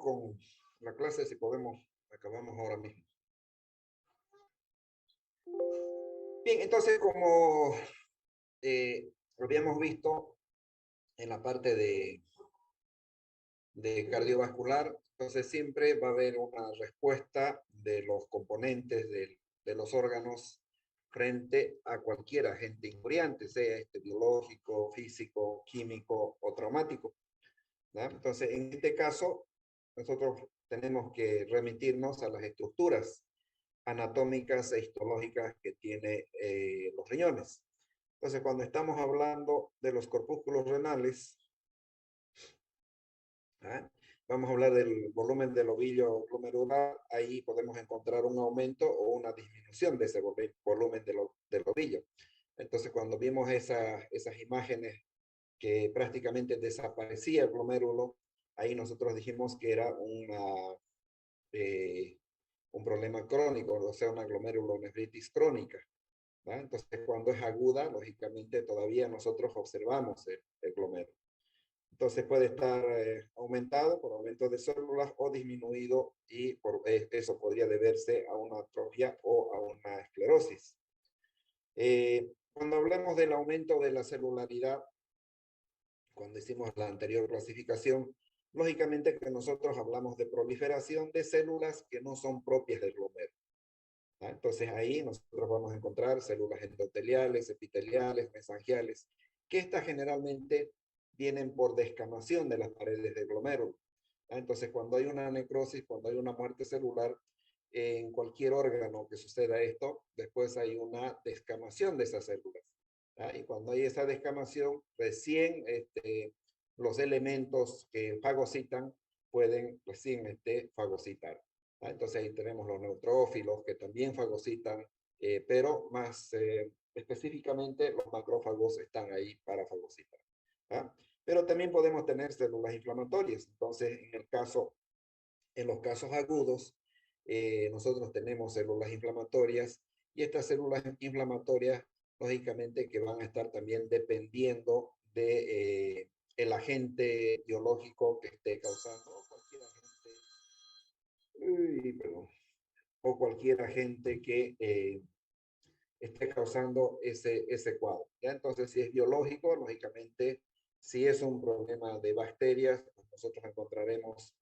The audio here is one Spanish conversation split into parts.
con la clase, si podemos, acabamos ahora mismo. Bien, entonces como habíamos visto en la parte de cardiovascular, entonces siempre va a haber una respuesta de los componentes de los órganos frente a cualquier agente injuriante, sea este biológico, físico, químico o traumático, ¿no? Entonces, en este caso, nosotros tenemos que remitirnos a las estructuras anatómicas e histológicas que tiene los riñones. Entonces, cuando estamos hablando de los corpúsculos renales, ¿ah? Vamos a hablar del volumen del ovillo glomerular, ahí podemos encontrar un aumento o una disminución de ese volumen del ovillo. Entonces, cuando vimos esas imágenes que prácticamente desaparecía el glomérulo, ahí nosotros dijimos que era un problema crónico, o sea, una glomerulonefritis crónica, ¿verdad? Entonces, cuando es aguda, lógicamente todavía nosotros observamos el glomérulo. Entonces puede estar aumentado por aumento de células o disminuido y eso podría deberse a una atrofia o a una esclerosis. Cuando hablamos del aumento de la celularidad, cuando hicimos la anterior clasificación, lógicamente que nosotros hablamos de proliferación de células que no son propias del glomérulo. Entonces ahí nosotros vamos a encontrar células endoteliales, epiteliales, mesangiales, que estas generalmente vienen por descamación de las paredes del glomérulo. Entonces cuando hay una necrosis, cuando hay una muerte celular, en cualquier órgano que suceda esto, después hay una descamación de esas células. Y cuando hay esa descamación, recién los elementos que fagocitan pueden recién fagocitar. Entonces ahí tenemos los neutrófilos que también fagocitan, pero más específicamente los macrófagos están ahí para fagocitar. Pero también podemos tener células inflamatorias. Entonces, en los casos agudos, nosotros tenemos células inflamatorias y estas células inflamatorias, lógicamente, que van a estar también dependiendo de el agente biológico que esté causando cualquier o cualquier agente que esté causando ese cuadro. ¿Ya? Entonces, si es biológico, lógicamente, si es un problema de bacterias, pues nosotros encontraremos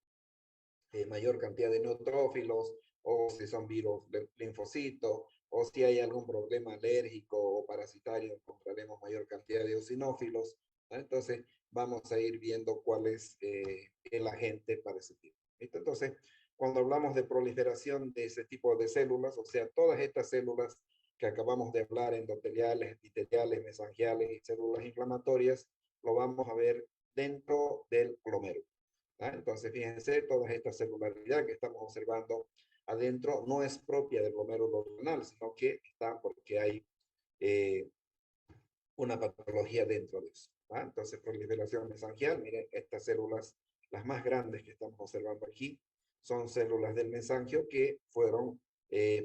mayor cantidad de neutrófilos, o si son virus de linfocitos, o si hay algún problema alérgico o parasitario, encontraremos mayor cantidad de eosinófilos. ¿No? Entonces, vamos a ir viendo cuál es el agente para ese tipo. Entonces, cuando hablamos de proliferación de ese tipo de células, o sea, todas estas células que acabamos de hablar, endoteliales, epiteliales, mesangiales y células inflamatorias, lo vamos a ver dentro del glomérulo. Entonces, fíjense, toda esta celularidad que estamos observando adentro no es propia del glomérulo renal, sino que está porque hay una patología dentro de eso. Entonces, proliferación mesangial, miren, estas células, las más grandes que estamos observando aquí, son células del mesangio que fueron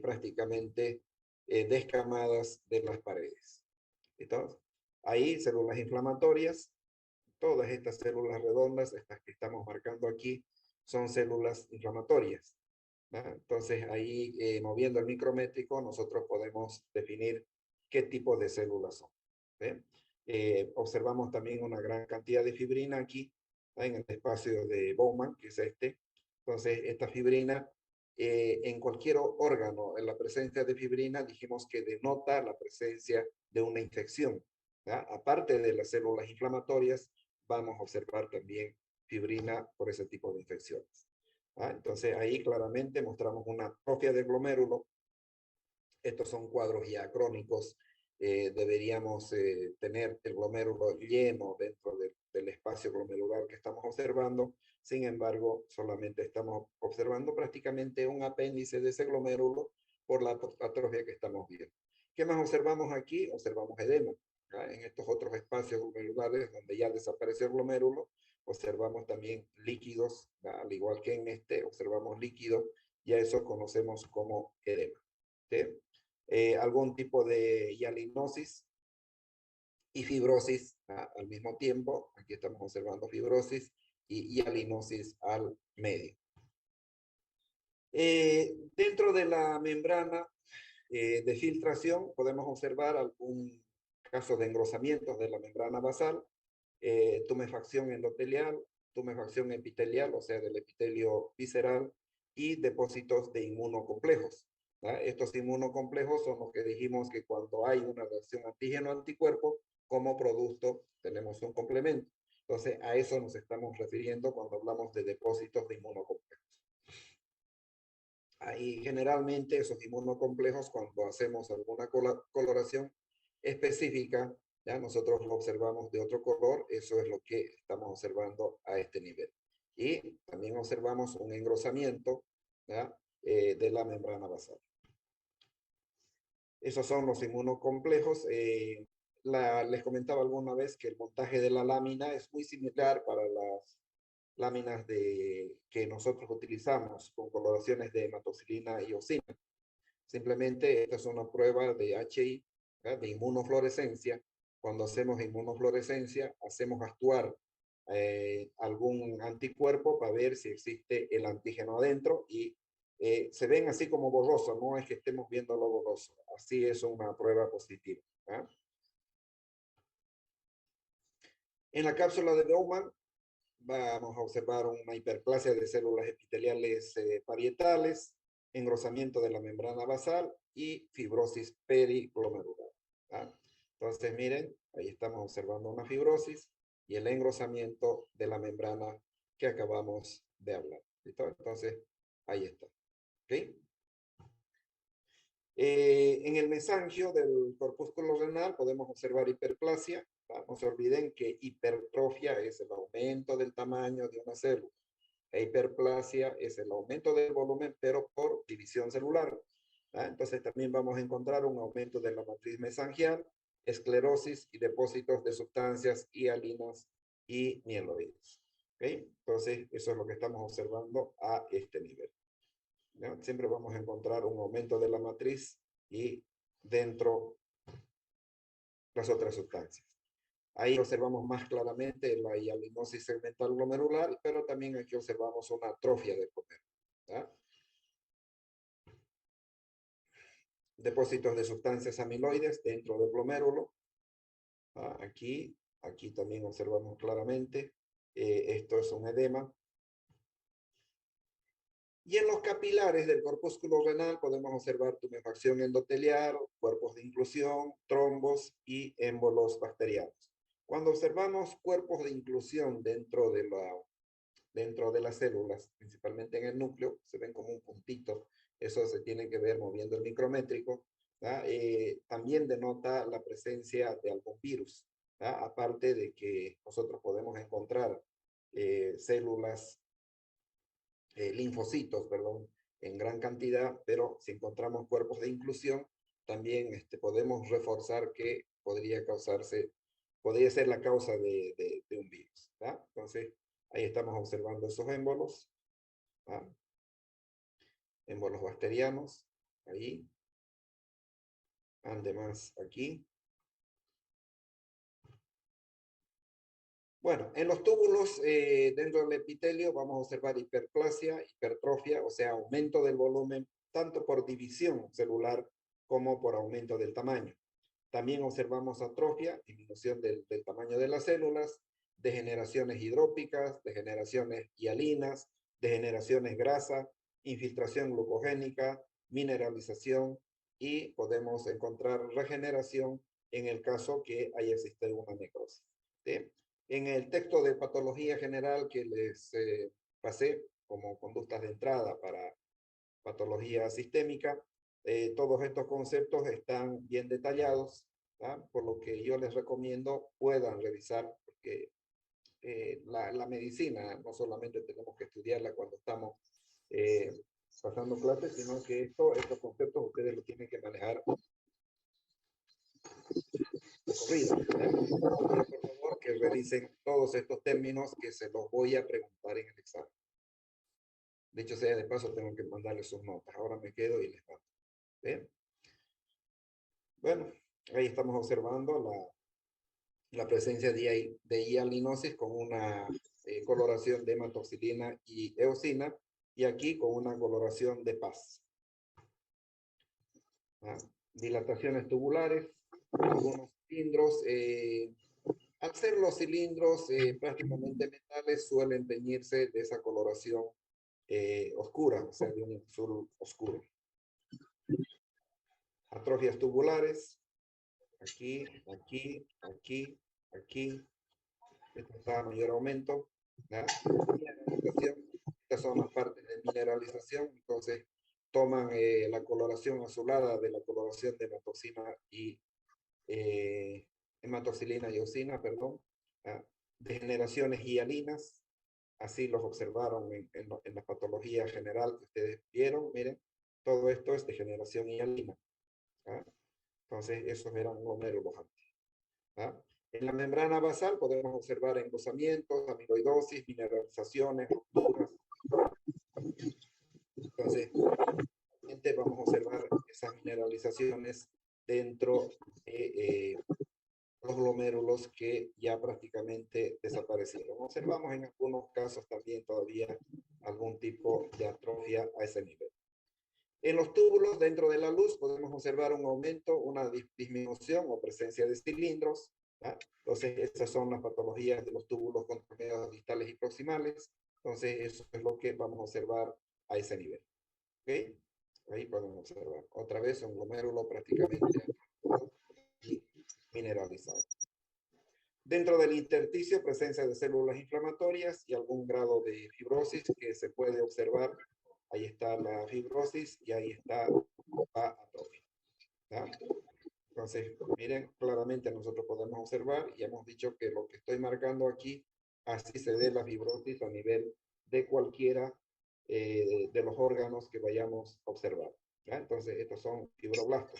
prácticamente descamadas de las paredes. Entonces, ahí células inflamatorias, todas estas células redondas, estas que estamos marcando aquí, son células inflamatorias. Entonces, ahí moviendo el micrométrico, nosotros podemos definir qué tipo de células son. Observamos también una gran cantidad de fibrina aquí, en el espacio de Bowman, que es este. Entonces, esta fibrina, en cualquier órgano, en la presencia de fibrina, dijimos que denota la presencia de una infección. Aparte de las células inflamatorias, vamos a observar también fibrina por ese tipo de infecciones. Entonces ahí claramente mostramos una atrofia del glomérulo. Estos son cuadros ya crónicos. Deberíamos tener el glomérulo lleno dentro del espacio glomerular que estamos observando. Sin embargo, solamente estamos observando prácticamente un apéndice de ese glomérulo por la atrofia que estamos viendo. ¿Qué más observamos aquí? Observamos edema. En estos otros espacios glomerulares donde ya desapareció el glomérulo, observamos también líquidos, al igual que en este, observamos líquidos, y a eso conocemos como edema. ¿Sí? Algún tipo de hialinosis y fibrosis al mismo tiempo. Aquí estamos observando fibrosis y hialinosis al medio. Dentro de la membrana de filtración podemos observar algún caso de engrosamientos de la membrana basal, tumefacción endotelial, tumefacción epitelial, o sea, del epitelio visceral, y depósitos de inmunocomplejos. ¿Ah? Estos inmunocomplejos son los que dijimos que cuando hay una reacción antígeno-anticuerpo, como producto tenemos un complemento. Entonces, a eso nos estamos refiriendo cuando hablamos de depósitos de inmunocomplejos. Ahí generalmente esos inmunocomplejos, cuando hacemos alguna coloración específica, ya nosotros lo observamos de otro color, eso es lo que estamos observando a este nivel. Y también observamos un engrosamiento, ¿ya? De la membrana basal. Esos son los inmunocomplejos. Les comentaba alguna vez que el montaje de la lámina es muy similar para las láminas que nosotros utilizamos con coloraciones de hematoxilina y eosina. Simplemente esta es una prueba de HI, de inmunofluorescencia. Cuando hacemos inmunofluorescencia, hacemos actuar algún anticuerpo para ver si existe el antígeno adentro y se ven así como borroso, no es que estemos viéndolo borroso, así es una prueba positiva. ¿Ah? En la cápsula de Bowman vamos a observar una hiperplasia de células epiteliales parietales, engrosamiento de la membrana basal y fibrosis periglomerular. ¿Ah? Entonces, miren, ahí estamos observando una fibrosis y el engrosamiento de la membrana que acabamos de hablar. ¿Listo? Entonces, ahí está. ¿Ok? En el mesangio del corpúsculo renal podemos observar hiperplasia. No se olviden que hipertrofia es el aumento del tamaño de una célula. E hiperplasia es el aumento del volumen, pero por división celular. Entonces también vamos a encontrar un aumento de la matriz mesangial, esclerosis y depósitos de sustancias hialinas y mieloides. ¿Okay? Entonces eso es lo que estamos observando a este nivel. ¿No? Siempre vamos a encontrar un aumento de la matriz y dentro las otras sustancias. Ahí observamos más claramente la hialinosis segmental glomerular, pero también aquí observamos una atrofia del glomérulo. ¿Ya? Depósitos de sustancias amiloides dentro del glomérulo. Aquí también observamos claramente. Esto es un edema. Y en los capilares del corpúsculo renal podemos observar tumefacción endotelial, cuerpos de inclusión, trombos y émbolos bacterianos. Cuando observamos cuerpos de inclusión dentro de las células, principalmente en el núcleo, se ven como un puntito, eso se tiene que ver moviendo el micrométrico, también denota la presencia de algún virus, aparte de que nosotros podemos encontrar células linfocitos, perdón, en gran cantidad, pero si encontramos cuerpos de inclusión, también podemos reforzar que podría ser la causa de un virus. ¿Tá? Entonces, ahí estamos observando esos émbolos, ¿tá? Émbolos bacterianos, ahí, además aquí. Bueno, en los túbulos dentro del epitelio vamos a observar hiperplasia, hipertrofia, o sea, aumento del volumen, tanto por división celular como por aumento del tamaño. También observamos atrofia, disminución del tamaño de las células, degeneraciones hidrópicas, degeneraciones hialinas, degeneraciones grasa, infiltración glucogénica, mineralización y podemos encontrar regeneración en el caso que haya existido una necrosis. ¿Sí? En el texto de patología general que les pasé como conductas de entrada para patología sistémica, todos estos conceptos están bien detallados, ¿tá? Por lo que yo les recomiendo puedan revisar, porque la medicina no solamente tenemos que estudiarla cuando estamos pasando clases, sino que estos conceptos ustedes los tienen que manejar de corrido. Por favor, que revisen todos estos términos que se los voy a preguntar en el examen. De hecho, sea de paso, tengo que mandarles sus notas. Ahora me quedo y les mando. ¿Bien? Bueno, ahí estamos observando la presencia de hialinosis con una coloración de hematoxilina y eosina. y aquí con una coloración de paz. Dilataciones tubulares, algunos cilindros. Al ser los cilindros prácticamente metales, suelen teñirse de esa coloración oscura, o sea, de un azul oscuro. Atrofias tubulares, aquí, aquí, aquí, aquí. Esto está a mayor aumento. Mineralización, estas son las partes de mineralización, entonces toman la coloración azulada de la coloración de hematoxina y hematoxilina y eosina, perdón. Degeneraciones hialinas, así los observaron en la patología general que ustedes vieron. Miren, todo esto es degeneración hialina. Entonces, esos eran glomérulos antes. En la membrana basal podemos observar engrosamientos, amiloidosis, mineralizaciones, rupturas. Entonces, vamos a observar esas mineralizaciones dentro de los glomérulos que ya prácticamente desaparecieron. Observamos en algunos casos también todavía algún tipo de atrofia a ese nivel. En los túbulos dentro de la luz podemos observar un aumento, una disminución o presencia de cilindros. Entonces, esas son las patologías de los túbulos contorneados distales y proximales. Entonces, eso es lo que vamos a observar a ese nivel. ¿Ok? Ahí podemos observar. Otra vez un glomérulo prácticamente mineralizado. Dentro del intersticio, presencia de células inflamatorias y algún grado de fibrosis que se puede observar. Ahí está la fibrosis y ahí está la atrofia. Entonces, miren, claramente nosotros podemos observar y hemos dicho que lo que estoy marcando aquí, así se ve la fibrosis a nivel de cualquiera de los órganos que vayamos a observar. Entonces, estos son fibroblastos.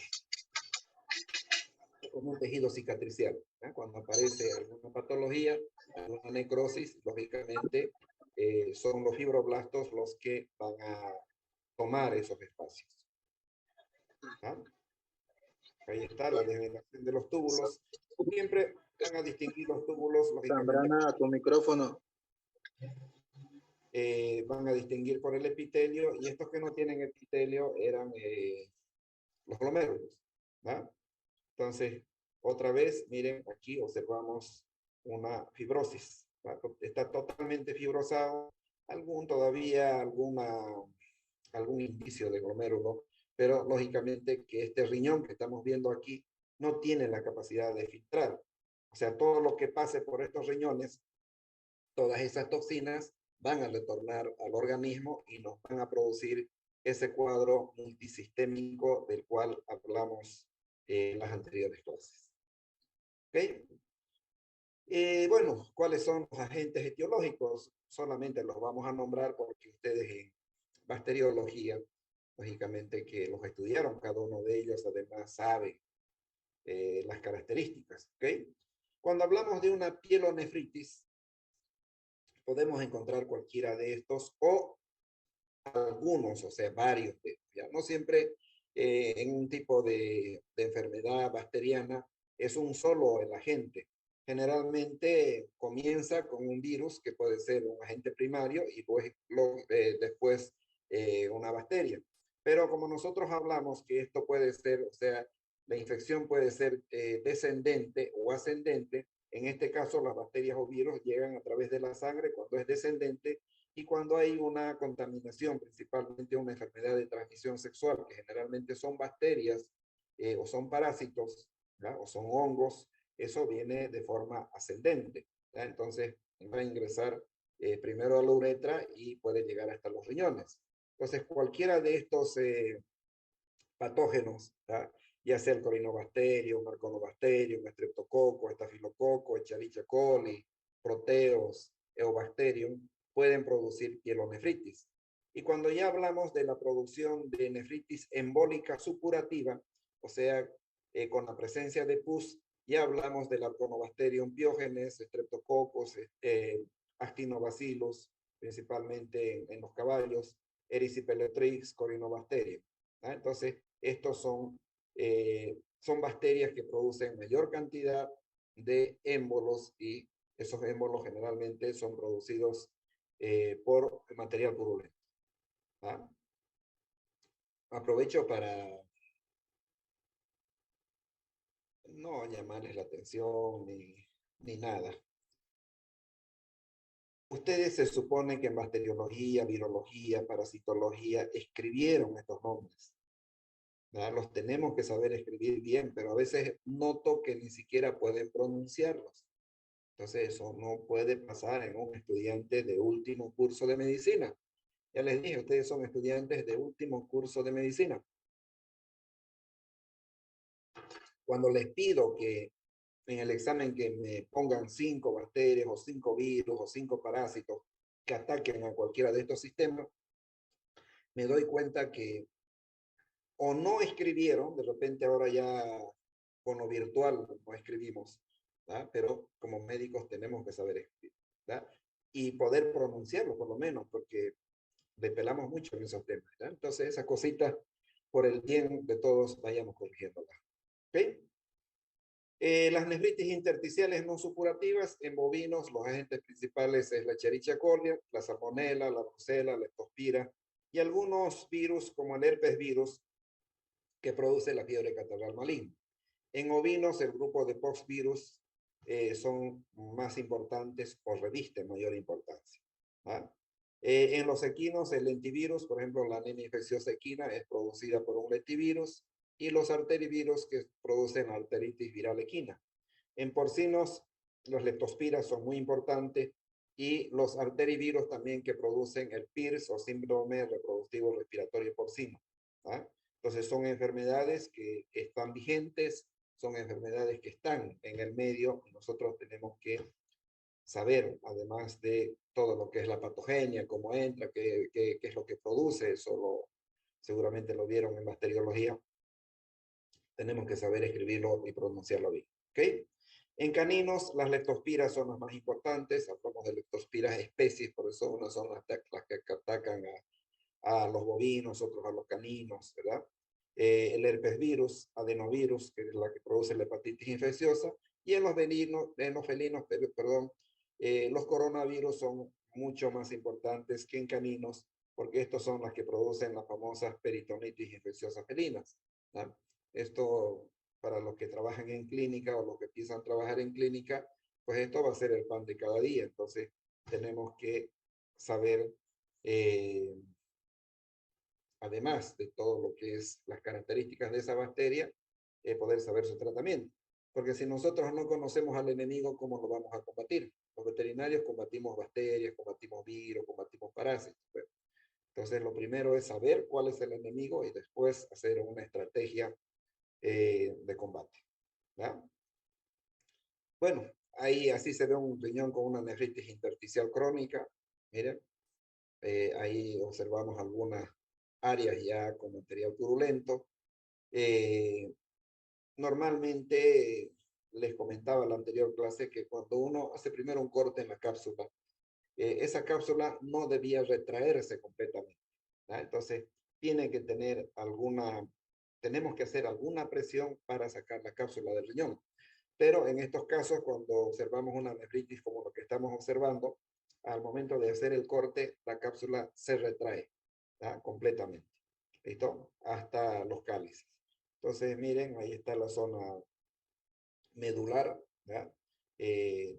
Como un tejido cicatricial. Cuando aparece alguna patología, alguna necrosis, lógicamente son los fibroblastos los que van a tomar esos espacios. Ahí está la degeneración de los túbulos. Siempre van a distinguir los túbulos, lógicamente. Zambrana, tu micrófono. Van a distinguir por el epitelio, y estos que no tienen epitelio eran los glomérulos. Entonces, otra vez, miren, aquí observamos una fibrosis. Está totalmente fibrosado, todavía algún indicio de glomérulo, pero lógicamente que este riñón que estamos viendo aquí no tiene la capacidad de filtrar. O sea, todo lo que pase por estos riñones, todas esas toxinas van a retornar al organismo y nos van a producir ese cuadro multisistémico del cual hablamos en las anteriores clases. ¿Ok? Bueno, ¿cuáles son los agentes etiológicos? Solamente los vamos a nombrar porque ustedes en bacteriología, lógicamente que los estudiaron, cada uno de ellos además sabe las características. ¿Ok? Cuando hablamos de una pielonefritis, podemos encontrar cualquiera de estos o algunos, o sea, varios de ellos. ¿Ya? No siempre en un tipo de enfermedad bacteriana es un solo el agente. Generalmente comienza con un virus que puede ser un agente primario y pues, después una bacteria. Pero como nosotros hablamos que esto puede ser, o sea, la infección puede ser descendente o ascendente, en este caso las bacterias o virus llegan a través de la sangre cuando es descendente, y cuando hay una contaminación, principalmente una enfermedad de transmisión sexual, que generalmente son bacterias o son parásitos, o son hongos, eso viene de forma ascendente. Entonces va a ingresar primero a la uretra y puede llegar hasta los riñones. Entonces cualquiera de estos patógenos, ya sea el corinobacterium, marconobacterium, streptococo, estafilococo, Escherichia coli, proteos, eubacterium, pueden producir pielonefritis. Y cuando ya hablamos de la producción de nefritis embólica supurativa, o sea, con la presencia de pus, ya hablamos del Arconobacterium piógenes, streptococos, actinobacillus, principalmente en los caballos, Erysipelotrix, Corinobacterium. Entonces, estos son bacterias que producen mayor cantidad de émbolos, y esos émbolos generalmente son producidos por material purulento. aprovecho para no llamarles la atención ni nada. Ustedes se supone que en bacteriología, virología, parasitología escribieron estos nombres, ¿verdad? Los tenemos que saber escribir bien, pero a veces noto que ni siquiera pueden pronunciarlos. Entonces eso no puede pasar en un estudiante de último curso de medicina. Ya les dije, ustedes son estudiantes de último curso de medicina. Cuando les pido que en el examen que me pongan 5 bacterias o 5 virus o 5 parásitos que ataquen a cualquiera de estos sistemas, me doy cuenta que o no escribieron, de repente ahora ya con lo virtual no escribimos, ¿verdad? Pero como médicos tenemos que saber escribir, ¿verdad? Y poder pronunciarlo por lo menos, porque le pelamos mucho en esos temas, ¿verdad? Entonces esas cositas, por el bien de todos, vayamos corrigiéndolas. ¿Ok? Las nefritis intersticiales no supurativas en bovinos, los agentes principales es la Escherichia coli, la salmonela, la brucela, la leptospira y algunos virus como el herpes virus que produce la fiebre catarral maligna. En ovinos, el grupo de poxvirus son más importantes o revisten mayor importancia. ¿Ah? En los equinos, el lentivirus, por ejemplo, la anemia infecciosa equina es producida por un lentivirus y los arterivirus que producen la arteritis viral equina. En porcinos, los leptospiras son muy importantes y los arterivirus también que producen el PIRS o síndrome reproductivo respiratorio porcino. ¿Ah? Entonces son enfermedades que están vigentes, son enfermedades que están en el medio y nosotros tenemos que saber, además de todo lo que es la patogenia, cómo entra, qué es lo que produce, seguramente lo vieron en bacteriología, tenemos que saber escribirlo y pronunciarlo bien. ¿Ok? En caninos, las leptospiras son las más importantes, hablamos de leptospiras especies, por eso unas son las que atacan a los bovinos, otros a los caninos, ¿verdad? El herpes virus, adenovirus, que es la que produce la hepatitis infecciosa, y en los felinos, perdón, los coronavirus son mucho más importantes que en caninos, porque estos son las que producen las famosas peritonitis infecciosas felinas, ¿no? Esto, para los que trabajan en clínica o los que piensan trabajar en clínica, pues esto va a ser el pan de cada día. Entonces, tenemos que saber, además de todo lo que es las características de esa bacteria, poder saber su tratamiento. Porque si nosotros no conocemos al enemigo, ¿cómo lo vamos a combatir? Los veterinarios combatimos bacterias, combatimos virus, combatimos parásitos. Bueno, entonces, lo primero es saber cuál es el enemigo y después hacer una estrategia de combate. ¿Ya? Bueno, ahí así se ve un riñón con una nefritis intersticial crónica. Miren, ahí observamos algunas áreas ya con material purulento. Normalmente les comentaba en la anterior clase que cuando uno hace primero un corte en la cápsula, esa cápsula no debía retraerse completamente, ¿verdad? Entonces, tiene que tener tenemos que hacer alguna presión para sacar la cápsula del riñón. Pero en estos casos, cuando observamos una nefritis como lo que estamos observando, al momento de hacer el corte, la cápsula se retrae, ¿verdad? Completamente. ¿Listo? Hasta los cálices. Entonces, miren, ahí está la zona medular, ¿verdad?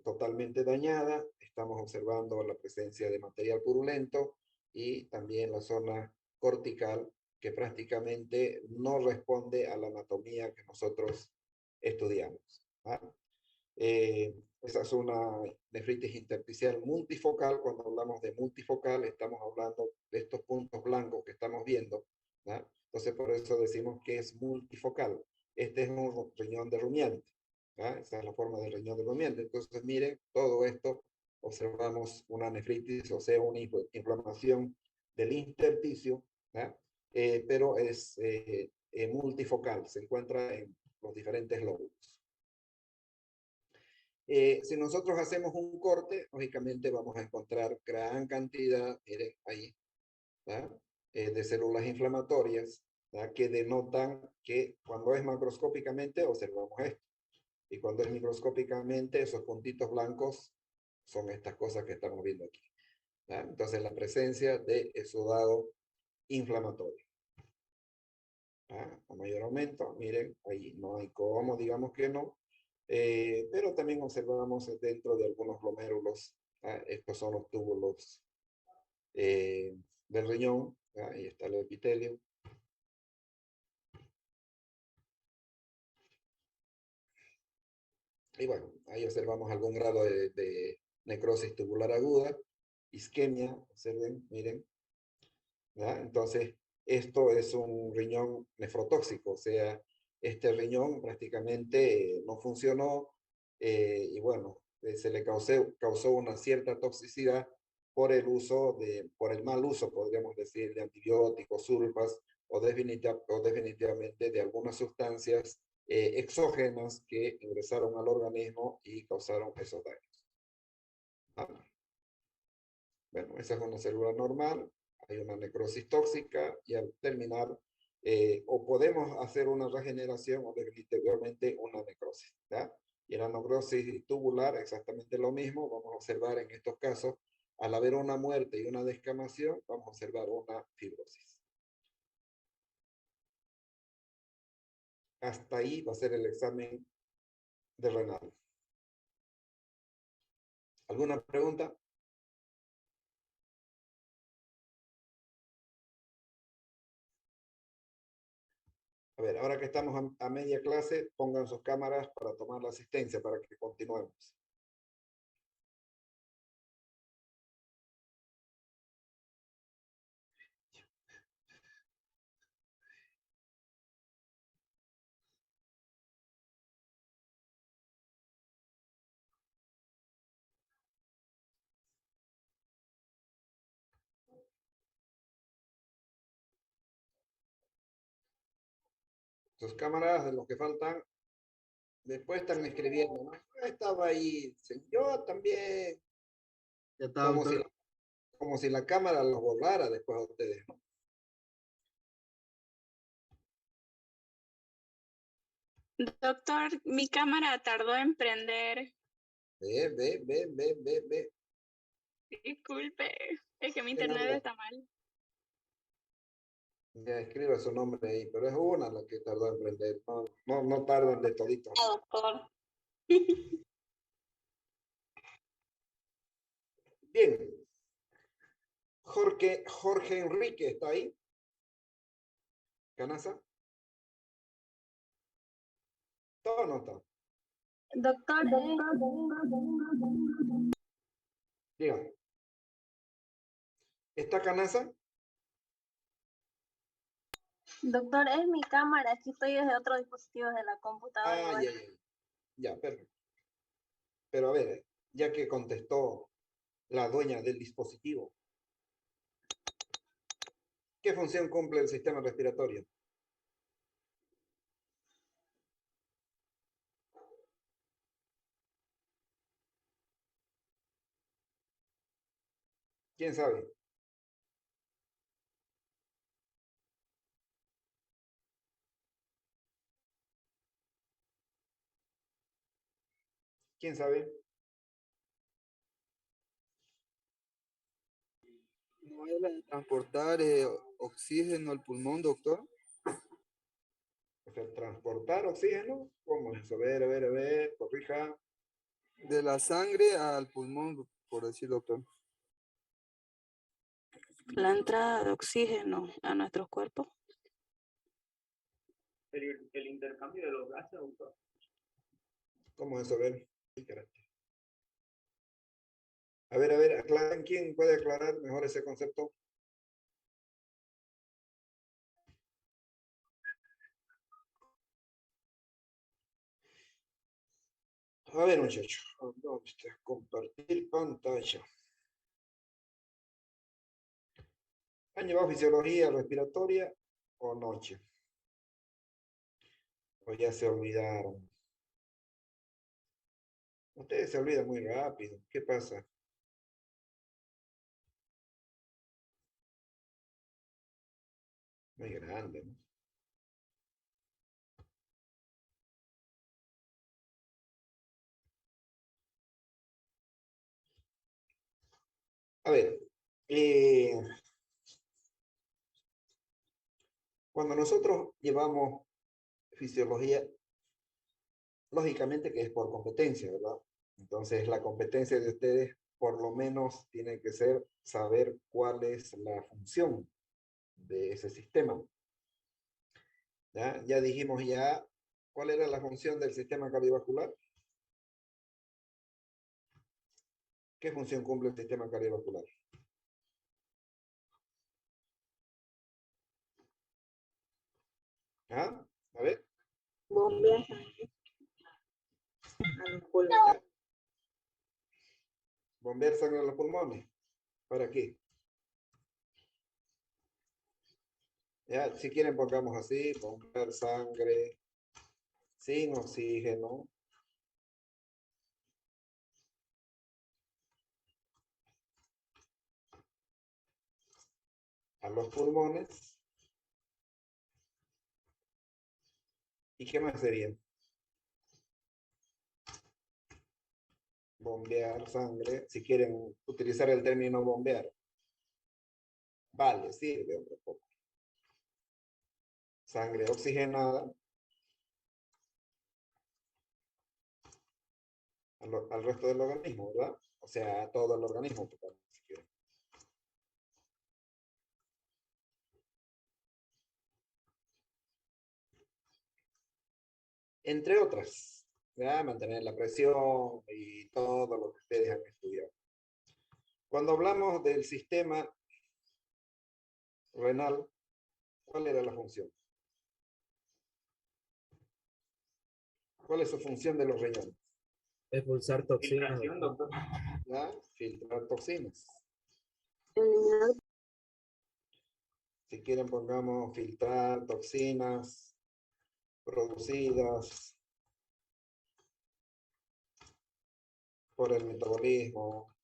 Totalmente dañada. Estamos observando la presencia de material purulento y también la zona cortical que prácticamente no responde a la anatomía que nosotros estudiamos. ¿Ah? Esa es una nefritis intersticial multifocal. Cuando hablamos de multifocal, estamos hablando de estos puntos blancos que estamos viendo, ¿verdad? Entonces, por eso decimos que es multifocal. Este es un riñón de rumiante, ¿verdad? Esa es la forma del riñón de rumiante. Entonces, miren, todo esto, observamos una nefritis, o sea, una inflamación del intersticio, ¿verdad? Pero es multifocal, se encuentra en los diferentes lóbulos. Si nosotros hacemos un corte, lógicamente vamos a encontrar gran cantidad, miren ahí, de células inflamatorias, ¿verdad? Que denotan que cuando es macroscópicamente observamos esto. Y cuando es microscópicamente, esos puntitos blancos son estas cosas que estamos viendo aquí, ¿verdad? Entonces, la presencia de exudado inflamatorio. A mayor aumento, miren, ahí no hay cómo, digamos que no. Pero también observamos dentro de algunos glomérulos, estos son los túbulos del riñón, ahí está el epitelio. Y bueno, ahí observamos algún grado de necrosis tubular aguda, isquemia, observen, miren. ¿Ya? Entonces, esto es un riñón nefrotóxico, o sea, este riñón prácticamente no funcionó y bueno, se le causó una cierta toxicidad por el uso por el mal uso, podríamos decir, de antibióticos, sulfas o definitivamente de algunas sustancias exógenas que ingresaron al organismo y causaron esos daños. Ah, bueno, esa es una célula normal, hay una necrosis tóxica y al terminar, o podemos hacer una regeneración o definitivamente una necrosis. ¿Ya? Y en la necrosis tubular, exactamente lo mismo, vamos a observar en estos casos, al haber una muerte y una descamación, vamos a observar una fibrosis. Hasta ahí va a ser el examen de renal. ¿Alguna pregunta? A ver, ahora que estamos a media clase, pongan sus cámaras para tomar la asistencia, para que continuemos. Sus cámaras, de los que faltan, después están escribiendo, ¿no? Estaba ahí, yo también, Ya está, como si, doctor. como si la cámara los borrara después a ustedes, ¿no? Doctor, mi cámara tardó en prender. Ve. Disculpe, es que mi ¿Quién internet habla? está mal. Ya escriba su nombre ahí, pero es una la que tardó en prender, no tardan de toditos. Doctor. Bien, Jorge Enrique, ¿está ahí? ¿Canasa? ¿Está o no está? Doctor, Dígame. ¿Está Canasa? doctor, es mi cámara. Aquí estoy desde otro dispositivo de la computadora. Ah, ya, perfecto. Pero a ver, ya que contestó la dueña del dispositivo, ¿qué función cumple el sistema respiratorio? ¿Quién sabe? ¿Quién sabe? ¿No es la de transportar oxígeno al pulmón, doctor? O sea, transportar oxígeno. ¿Cómo es eso? A ver, corrija. De la sangre al pulmón, por decir, doctor. La entrada de oxígeno a nuestros cuerpos. El intercambio de los gases, doctor. ¿Cómo es eso? A ver, aclaren. ¿Quién puede aclarar mejor ese concepto? A ver, muchachos. ¿Dónde está? Compartir pantalla. ¿Han llevado fisiología respiratoria o noche? O ya se olvidaron. Ustedes se olvidan muy rápido. ¿Qué pasa? Muy grande, ¿no? A ver, Cuando nosotros llevamos fisiología, lógicamente que es por competencia, ¿verdad? Entonces, la competencia de ustedes, por lo menos, tiene que ser saber cuál es la función de ese sistema. Ya dijimos ya cuál era la función del sistema cardiovascular. ¿Qué función cumple el sistema cardiovascular? ¿Ah? A ver. Bombear a los pulmones. Bombear sangre a los pulmones. ¿Para qué? Ya, si quieren pongamos así, bombear sangre sin oxígeno a los pulmones. ¿Y qué más sería? Bombear sangre, si quieren utilizar el término bombear. Vale, sirve un poco. Sangre oxigenada al resto del organismo, ¿verdad? O sea, a todo el organismo, si quieren. Entre otras, ¿ya? Mantener la presión y todo lo que ustedes han estudiado. Cuando hablamos del sistema renal, ¿cuál era la función? ¿Cuál es su función de los riñones? Expulsar toxinas. Filtración, doctor. ¿Ya? Filtrar toxinas. Eliminar Si quieren pongamos filtrar toxinas producidas por el metabolismo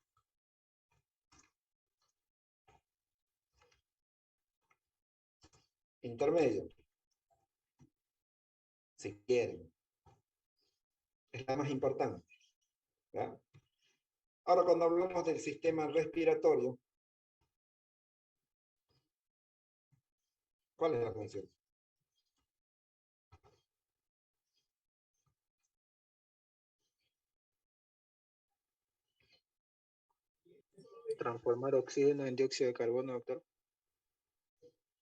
intermedio. Si quieren. Es la más importante. ¿Ya? Ahora, cuando hablamos del sistema respiratorio, ¿cuál es la función? Transformar oxígeno en dióxido de carbono, doctor.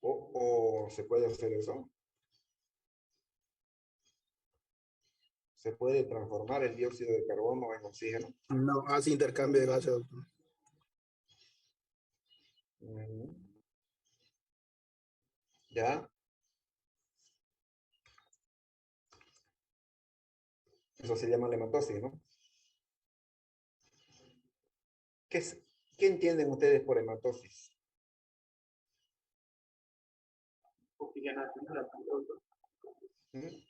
¿O se puede hacer eso? ¿Se puede transformar el dióxido de carbono en oxígeno? No, hace intercambio de gases, doctor. ¿Ya? Eso se llama hematosis, ¿no? ¿Qué entienden ustedes por hematosis? Oxigenación de la sangre, doctor. ¿Mm?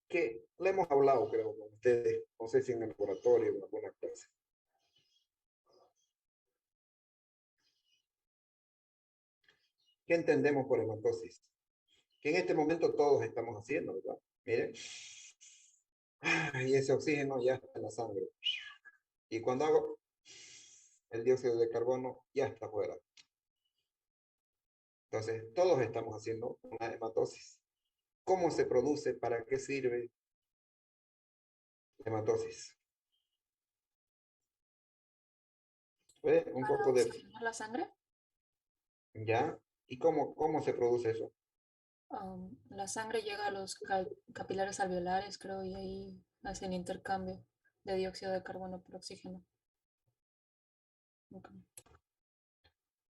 Que le hemos hablado, creo, con ustedes, no sé si en el laboratorio o en alguna clase. ¿Qué entendemos por hematosis? Que en este momento todos estamos haciendo, ¿verdad? Miren. Y ese oxígeno ya está en la sangre. Y cuando hago, el dióxido de carbono ya está afuera. Entonces, todos estamos haciendo una hematosis. ¿Cómo se produce? ¿Para qué sirve la hematosis? ¿Ve? Un poco de... ¿Oxigenar la sangre? ¿Ya? ¿Y cómo se produce eso? La sangre llega a los capilares alveolares, creo, y ahí hacen intercambio de dióxido de carbono por oxígeno. Okay.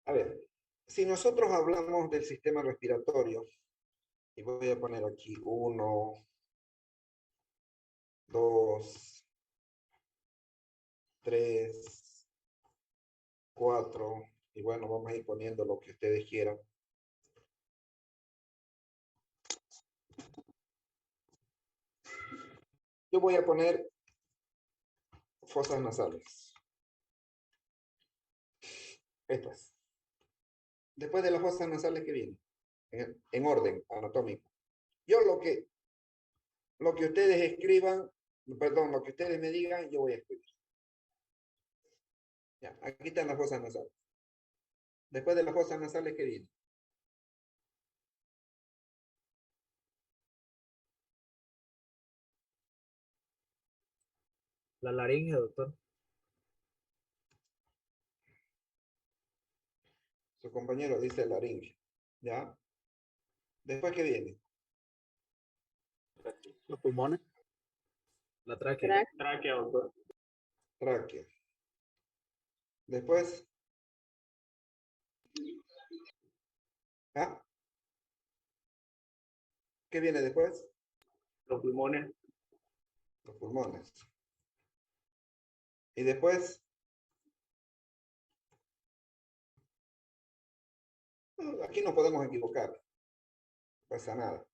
A ver, si nosotros hablamos del sistema respiratorio, y voy a poner aquí 1, 2, 3, 4, y bueno, vamos a ir poniendo lo que ustedes quieran. Yo voy a poner fosas nasales. Estas. Después de las fosas nasales que vienen, en orden anatómico. Yo lo que ustedes escriban, perdón, lo que ustedes me digan, yo voy a escribir. Ya, aquí están las fosas nasales. Después de las fosas nasales, ¿qué viene? La laringe, doctor. Su compañero dice laringe. ¿Ya? Después, ¿qué viene? Los pulmones. La tráquea. Tráquea, doctor. Tráquea. Después. ¿Ah? ¿Qué viene después? Los pulmones. Los pulmones. Y después. Aquí no podemos equivocar. No pasa nada.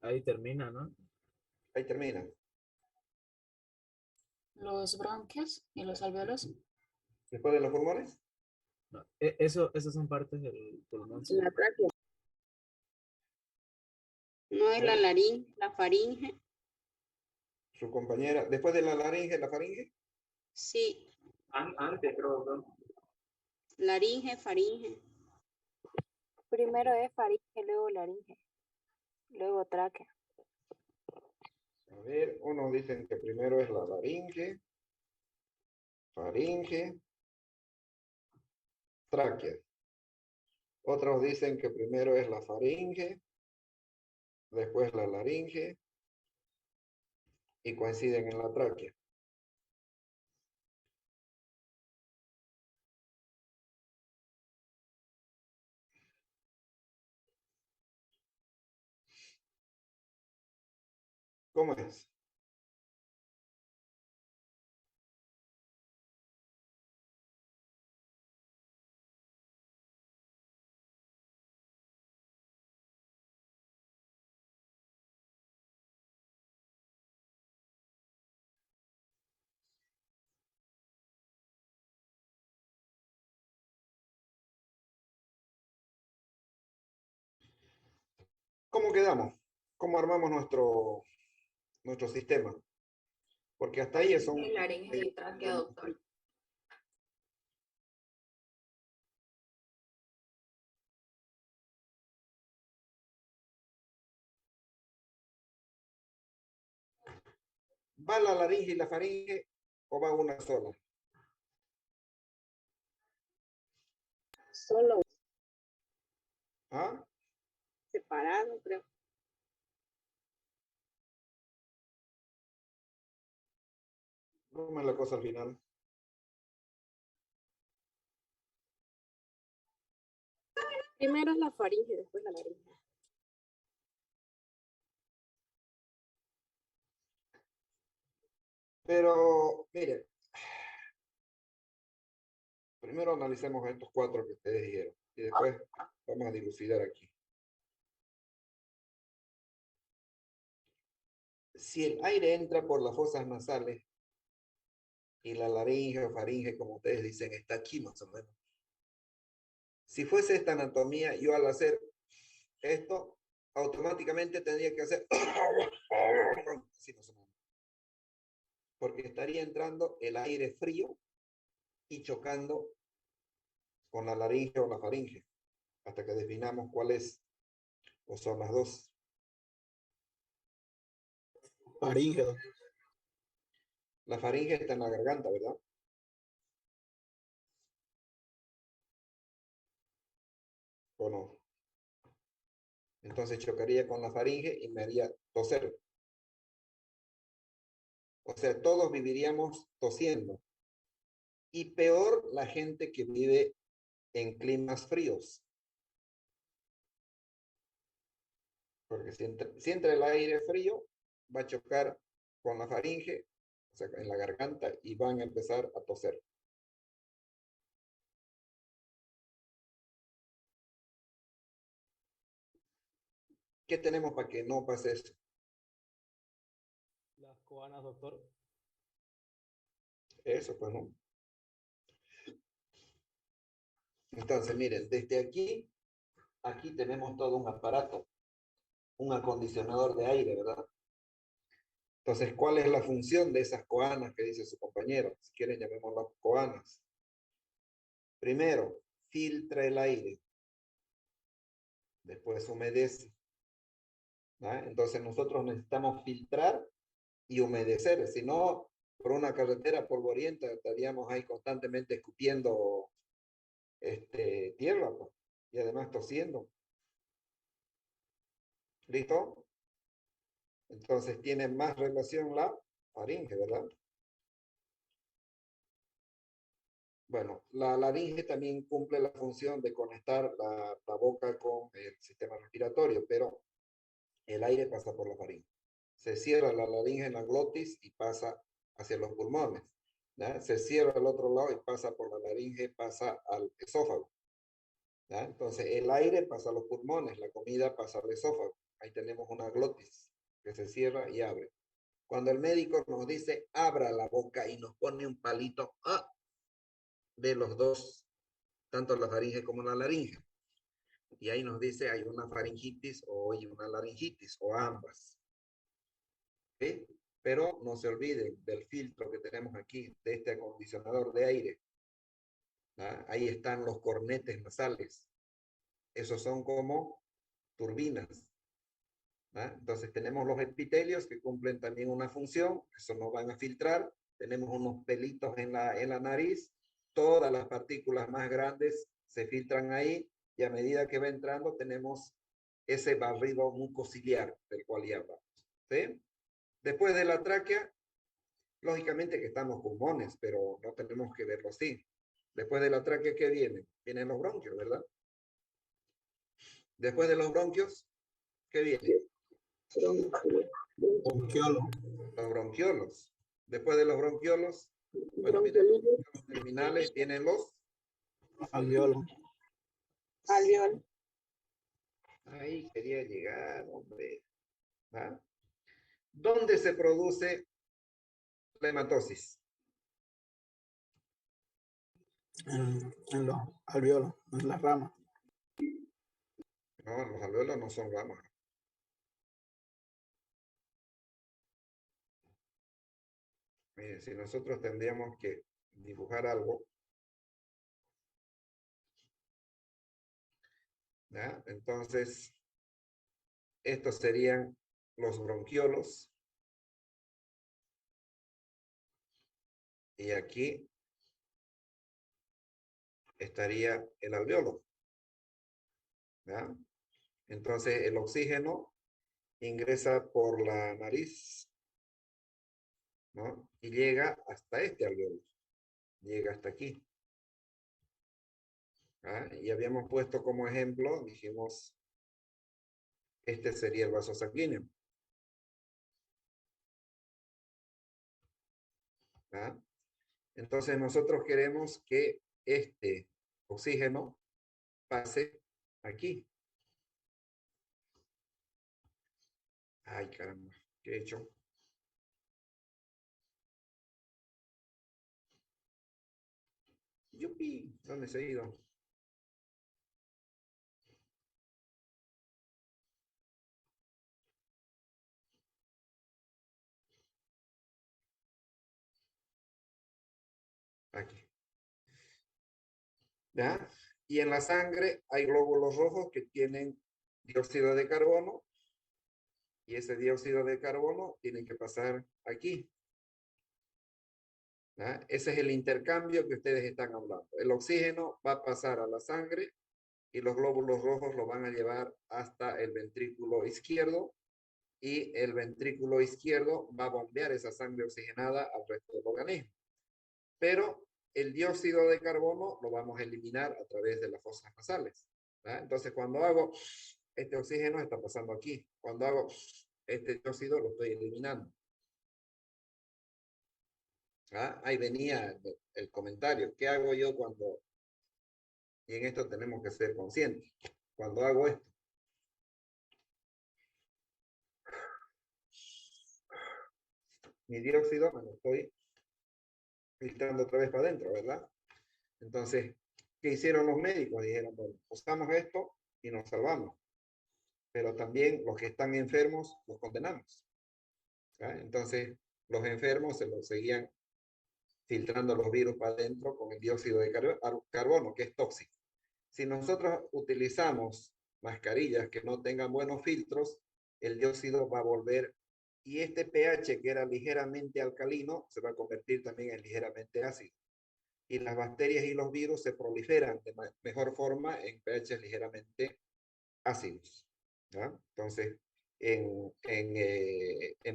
Ahí termina, ¿no? Ahí termina. Los bronquios y los alvéolos. Después de los pulmones. No, esos son partes del pulmón. Sí. La tráquea. No es la laringe, la faringe. Su compañera. Después de la laringe, la faringe. Sí, Antes, creo, doctor. laringe, faringe. Primero es faringe, luego laringe, luego tráquea. A ver, unos dicen que primero es la laringe, faringe, tráquea. Otros dicen que primero es la faringe, después la laringe, y coinciden en la tráquea. ¿Cómo es? ¿Cómo quedamos? ¿Cómo armamos nuestro sistema? Porque hasta ahí son... Laringe y tráquea, doctor. ¿Va la laringe y la faringe o va una sola? Solo ¿Ah? separado, creo. ¿Cómo es la cosa al final? Primero es la faringe, después la laringe. Pero, mire, primero analicemos estos 4 que ustedes dijeron y después vamos a dilucidar aquí. Si el aire entra por las fosas nasales y la laringe o faringe, como ustedes dicen, está aquí más o menos. Si fuese esta anatomía, yo al hacer esto, automáticamente tendría que hacer así más o menos. Porque estaría entrando el aire frío y chocando con la laringe o la faringe, hasta que definamos cuál es, o son las dos. Faringe. La faringe está en la garganta, ¿verdad? ¿O no? Entonces chocaría con la faringe y me haría toser. O sea, todos viviríamos tosiendo. Y peor la gente que vive en climas fríos. Porque si entra el aire frío, va a chocar con la faringe, o sea, en la garganta, y van a empezar a toser. ¿Qué tenemos para que no pase eso? Las coanas, doctor. Eso, pues, ¿no? Entonces, miren, desde aquí tenemos todo un aparato, un acondicionador de aire, ¿verdad? Entonces, ¿cuál es la función de esas coanas que dice su compañero? Si quieren, llamémoslas coanas. Primero, filtra el aire. Después humedece. ¿Ah? Entonces nosotros necesitamos filtrar y humedecer. Si no, por una carretera polvorienta estaríamos ahí constantemente escupiendo tierra, pues, y además tosiendo. ¿Listo? Entonces tiene más relación la faringe, ¿verdad? Bueno, la laringe también cumple la función de conectar la boca con el sistema respiratorio, pero el aire pasa por la faringe. Se cierra la laringe en la glotis y pasa hacia los pulmones. ¿Ya? Se cierra al otro lado y pasa por la laringe, pasa al esófago. ¿Ya? Entonces el aire pasa a los pulmones, la comida pasa al esófago. Ahí tenemos una glotis que se cierra y abre. Cuando el médico nos dice abra la boca y nos pone un palito de los dos, tanto la faringe como la laringe. Y ahí nos dice hay una faringitis o hay una laringitis o ambas. ¿Sí? Pero no se olviden del filtro que tenemos aquí, de este acondicionador de aire. ¿Ah? Ahí están los cornetes nasales. Esos son como turbinas. ¿Ah? Entonces tenemos los epitelios que cumplen también una función, eso nos van a filtrar. Tenemos unos pelitos en la nariz, todas las partículas más grandes se filtran ahí y a medida que va entrando tenemos ese barrido mucociliar del cual ya hablamos. ¿Sí? Después de la tráquea, lógicamente que están los pulmones, pero no tenemos que verlo así. Después de la tráquea, ¿qué viene? Vienen los bronquios, ¿verdad? Después de los bronquios, ¿qué viene? Bronquiolo. Los bronquiolos. Después de los bronquiolos, bueno, vienen los bronquiolos terminales, vienen los Alveolo. Alveolo. ahí quería llegar, hombre. ¿Ah? ¿Dónde se produce la hematosis? En los alveolos, en las ramas. No, los alveolos no son ramas. Miren, si nosotros tendríamos que dibujar algo, ¿ya? Entonces, estos serían los bronquiolos. Y aquí estaría el alveolo. ¿Ya? Entonces, el oxígeno ingresa por la nariz, ¿no? Y llega hasta este alveolo. Llega hasta aquí. ¿Ah? Y habíamos puesto como ejemplo, dijimos, este sería el vaso sanguíneo. ¿Ah? Entonces nosotros queremos que este oxígeno pase aquí. Ay, caramba, ¿qué he hecho? ¡Yupi! ¿Dónde se ha ido? Aquí. ¿Ya? Y en la sangre hay glóbulos rojos que tienen dióxido de carbono y ese dióxido de carbono tiene que pasar aquí. ¿Ya? Ese es el intercambio que ustedes están hablando. El oxígeno va a pasar a la sangre y los glóbulos rojos lo van a llevar hasta el ventrículo izquierdo y el ventrículo izquierdo va a bombear esa sangre oxigenada al resto del organismo. Pero el dióxido de carbono lo vamos a eliminar a través de las fosas nasales. ¿Ya? Entonces, cuando hago este oxígeno está pasando aquí. Cuando hago este dióxido lo estoy eliminando. ¿Ah? Ahí venía el comentario. ¿Qué hago yo cuando... Y en esto tenemos que ser conscientes. Cuando hago esto. Mi dióxido me lo estoy filtrando otra vez para adentro, ¿verdad? Entonces, ¿qué hicieron los médicos? Dijeron, bueno, usamos esto y nos salvamos. Pero también los que están enfermos los condenamos. ¿Ah? Entonces, los enfermos se los seguían filtrando los virus para adentro con el dióxido de carbono, que es tóxico. Si nosotros utilizamos mascarillas que no tengan buenos filtros, el dióxido va a volver, y este pH que era ligeramente alcalino se va a convertir también en ligeramente ácido. Y las bacterias y los virus se proliferan de mejor forma en pH ligeramente ácidos, ¿ya? Entonces, en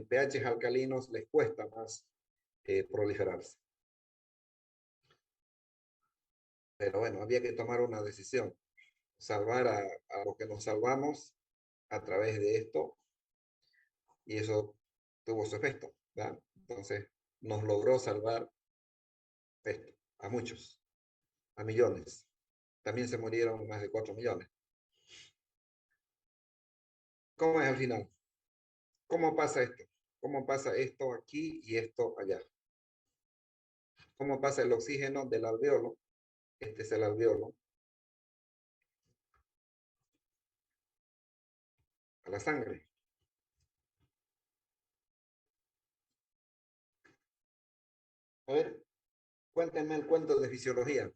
pH alcalinos les cuesta más proliferarse. Pero bueno, había que tomar una decisión. Salvar a lo que nos salvamos a través de esto, y eso tuvo su efecto, ¿verdad? Entonces, nos logró salvar esto, a muchos, a millones. También se murieron más de 4 millones. ¿Cómo es al final? ¿Cómo pasa esto? ¿Cómo pasa esto aquí y esto allá? ¿Cómo pasa el oxígeno del alveolo? Este es el alveolo. A la sangre. A ver, cuéntenme el cuento de fisiología.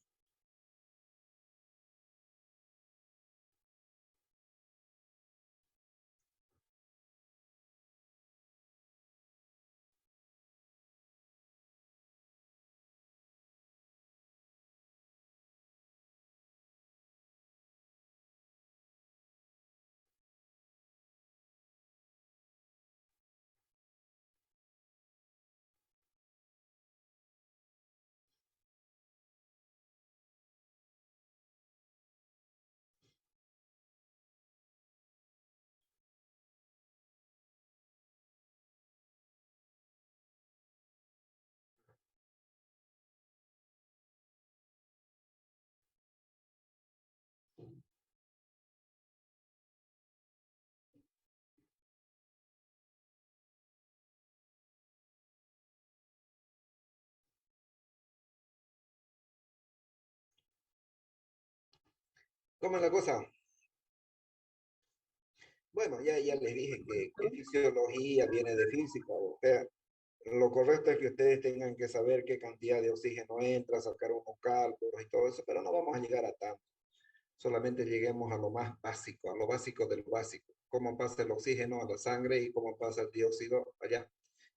¿Cómo es la cosa? Bueno, ya les dije que fisiología viene de física. O sea, lo correcto es que ustedes tengan que saber qué cantidad de oxígeno entra, sacar unos cálculos y todo eso, pero no vamos a llegar a tanto. Solamente lleguemos a lo más básico, a lo básico del básico. Cómo pasa el oxígeno a la sangre y cómo pasa el dióxido allá.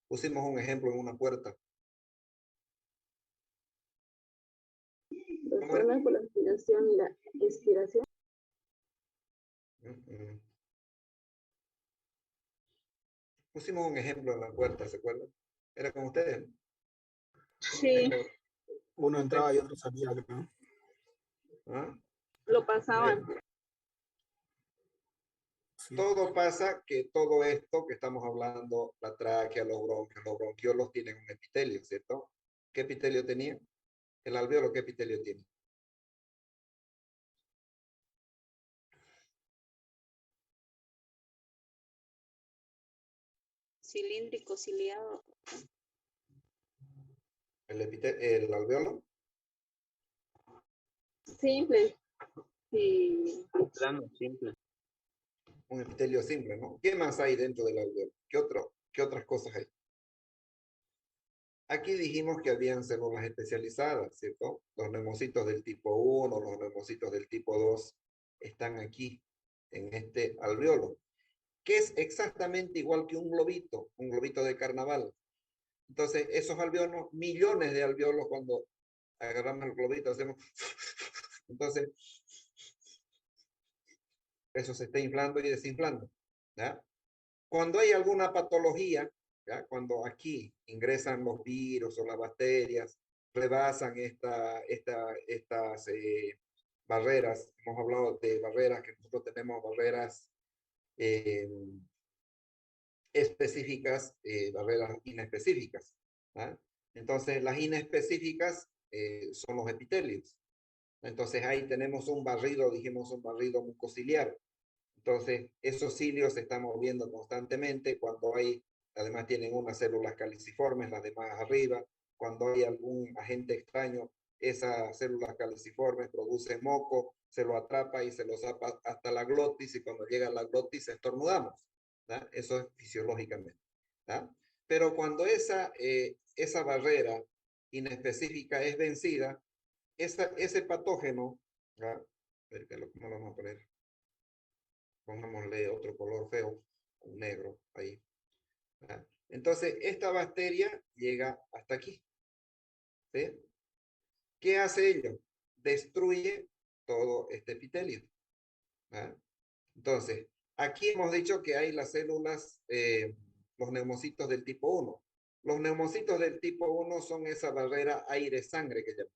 Pusimos un ejemplo en una puerta. Doctor, ¿no es por la inspiración y la expiración? Pusimos un ejemplo en la puerta, ¿se acuerdan? Era con ustedes, ¿no? Sí, Uno entraba y otro salía, creo. ¿Ah? lo pasaban. Sí. Todo pasa que todo esto que estamos hablando, la tráquea, los bronquiolos tienen un epitelio, ¿cierto? ¿Qué epitelio tenía? El alveolo, ¿qué epitelio tiene? Cilíndrico, ciliado. El alveolo. Simple. Sí. Plano, simple. Un epitelio simple, ¿no? ¿Qué más hay dentro del alveolo? ¿Qué otras cosas hay? Aquí dijimos que habían células especializadas, ¿cierto? Los neumocitos del tipo 1, los neumocitos del tipo 2 están aquí, en este alveolo, que es exactamente igual que un globito de carnaval. Entonces, esos alveolos, millones de alveolos, cuando agarramos el globito, hacemos... Entonces, eso se está inflando y desinflando, ¿ya? Cuando hay alguna patología, ¿ya? Cuando aquí ingresan los virus o las bacterias, rebasan estas barreras, hemos hablado de barreras, que nosotros tenemos barreras específicas, barreras inespecíficas, ¿ya? Entonces, las inespecíficas son los epitelios. Entonces, ahí tenemos un barrido, dijimos un barrido mucociliar. Entonces, esos cilios se están moviendo constantemente cuando hay, además tienen unas células caliciformes, las demás arriba. Cuando hay algún agente extraño, esas células caliciformes producen moco, se lo atrapa y se lo zapa hasta la glotis, y cuando llega a la glotis estornudamos, ¿tá? Eso es fisiológicamente, ¿tá? Pero cuando esa barrera inespecífica es vencida, ese patógeno, ¿ah? A ver, ¿cómo lo vamos a poner? Pongámosle otro color feo, un negro ahí. ¿Ah? Entonces, esta bacteria llega hasta aquí. ¿Sí? ¿Qué hace ello? Destruye todo este epitelio. ¿Ah? Entonces, aquí hemos dicho que hay las células, los neumocitos del tipo 1. Los neumocitos del tipo 1 son esa barrera aire-sangre que llamamos.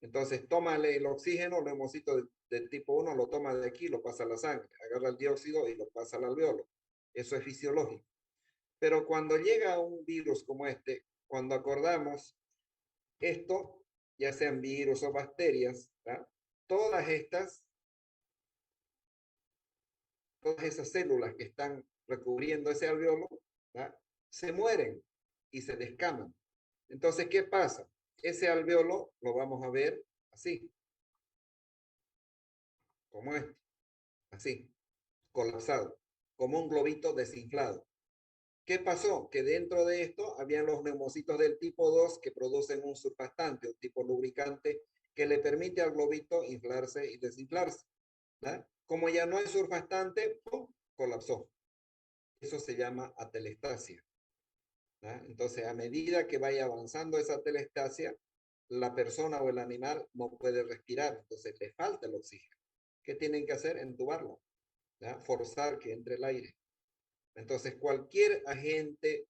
Entonces, tómale el oxígeno, el neumocito del tipo 1 lo toma de aquí, lo pasa a la sangre, agarra el dióxido y lo pasa al alveolo. Eso es fisiológico. Pero cuando llega un virus como este, cuando acordamos esto, ya sean virus o bacterias, ¿verdad? Todas esas células que están recubriendo ese alveolo, ¿verdad? Se mueren y se descaman. Entonces, ¿qué pasa? Ese alveolo lo vamos a ver así, como este, así, colapsado, como un globito desinflado. ¿Qué pasó? Que dentro de esto habían los neumocitos del tipo 2 que producen un surfactante, un tipo lubricante que le permite al globito inflarse y desinflarse. ¿Verdad? Como ya no hay surfactante, ¡pum!, colapsó. Eso se llama atelestasia. ¿Verdad? Entonces, a medida que vaya avanzando esa atelestasia, la persona o el animal no puede respirar, entonces le falta el oxígeno. ¿Qué tienen que hacer? Entubarlo, ¿verdad? Forzar que entre el aire. Entonces, cualquier agente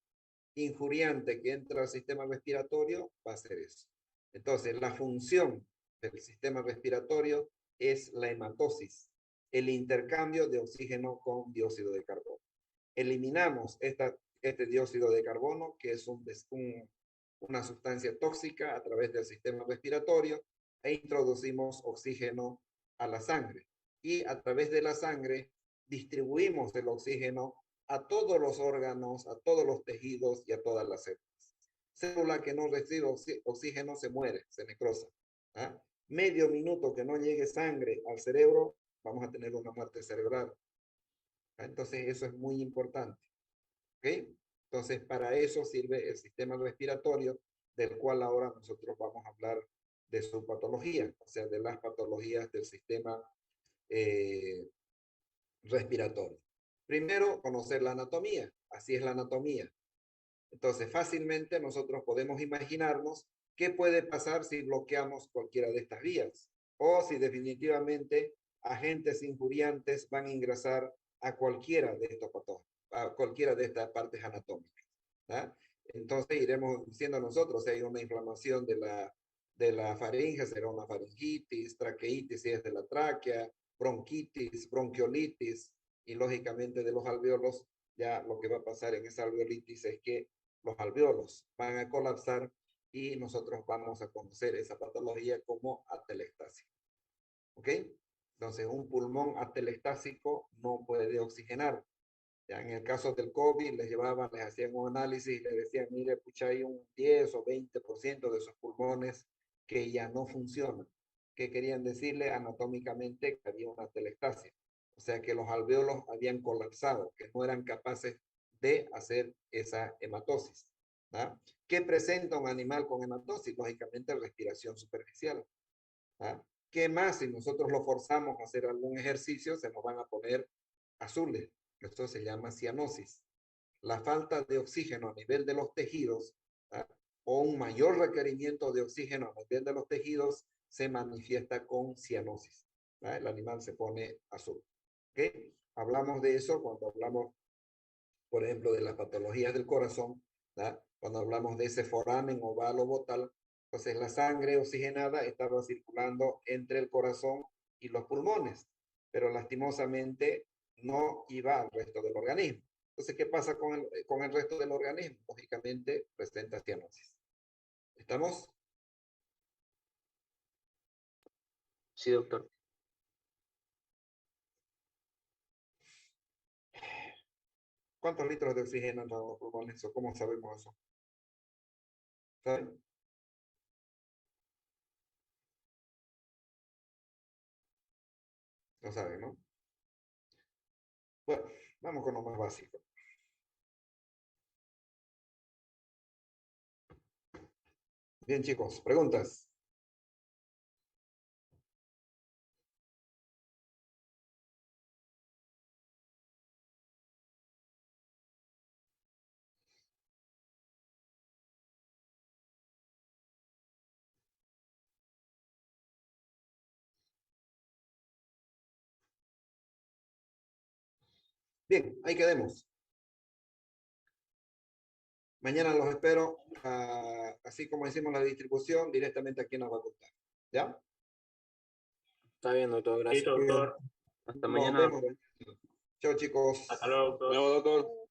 injuriante que entra al sistema respiratorio va a hacer eso. Entonces, la función del sistema respiratorio es la hematosis, el intercambio de oxígeno con dióxido de carbono. Eliminamos este dióxido de carbono, que es una sustancia tóxica a través del sistema respiratorio, e introducimos oxígeno a la sangre. Y a través de la sangre distribuimos el oxígeno a todos los órganos, a todos los tejidos y a todas las células. Célula que no recibe oxígeno se muere, se necrosa. ¿Ah? Medio minuto que no llegue sangre al cerebro, vamos a tener una muerte cerebral. ¿Ah? Entonces eso es muy importante. ¿Ok? Entonces para eso sirve el sistema respiratorio, del cual ahora nosotros vamos a hablar de su patología, o sea, de las patologías del sistema respiratorio. Primero, conocer la anatomía. Así es la anatomía. Entonces, fácilmente nosotros podemos imaginarnos qué puede pasar si bloqueamos cualquiera de estas vías o si definitivamente agentes injuriantes van a ingresar a cualquiera de estos patógenos, a cualquiera de estas partes anatómicas. ¿Ah? Entonces, iremos diciendo nosotros si hay una inflamación de la faringe, será una faringitis, traqueitis si es de la tráquea, bronquitis, bronquiolitis, y lógicamente de los alveolos, ya lo que va a pasar en esa alveolitis es que los alveolos van a colapsar y nosotros vamos a conocer esa patología como atelestasia. ¿Ok? Entonces, un pulmón atelestásico no puede oxigenar. Ya en el caso del COVID, les hacían un análisis y les decían, mire, pucha, hay un 10 o 20% de sus pulmones que ya no funcionan. ¿Qué querían decirle? Anatómicamente que había una atelestasia. O sea que los alveolos habían colapsado, que no eran capaces de hacer esa hematosis. ¿Ah? ¿Qué presenta un animal con hematosis? Lógicamente, respiración superficial. ¿Ah? ¿Qué más? Si nosotros lo forzamos a hacer algún ejercicio, se nos van a poner azules. Esto se llama cianosis. La falta de oxígeno a nivel de los tejidos, ¿ah?, o un mayor requerimiento de oxígeno a nivel de los tejidos se manifiesta con cianosis. ¿Ah? El animal se pone azul. ¿Okay? Hablamos de eso cuando hablamos, por ejemplo, de las patologías del corazón. ¿Ah? Cuando hablamos de ese foramen ovalo botal, entonces la sangre oxigenada estaba circulando entre el corazón y los pulmones, pero lastimosamente no iba al resto del organismo. Entonces, ¿qué pasa con el resto del organismo? Lógicamente, presenta cianosis. ¿Estamos? Sí, doctor. ¿Cuántos litros de oxígeno entran a los pulmones? ¿O cómo sabemos eso? ¿Saben? No saben, ¿no? Bueno, vamos con lo más básico. Bien, chicos, preguntas. Bien, ahí quedemos. Mañana los espero, así como hicimos la distribución, directamente aquí en la facultad. ¿Ya? Está bien, doctor, gracias. Sí, doctor. Hasta Nos mañana. vemos. Chao, chicos. Hasta luego, doctor. Nuevo doctor.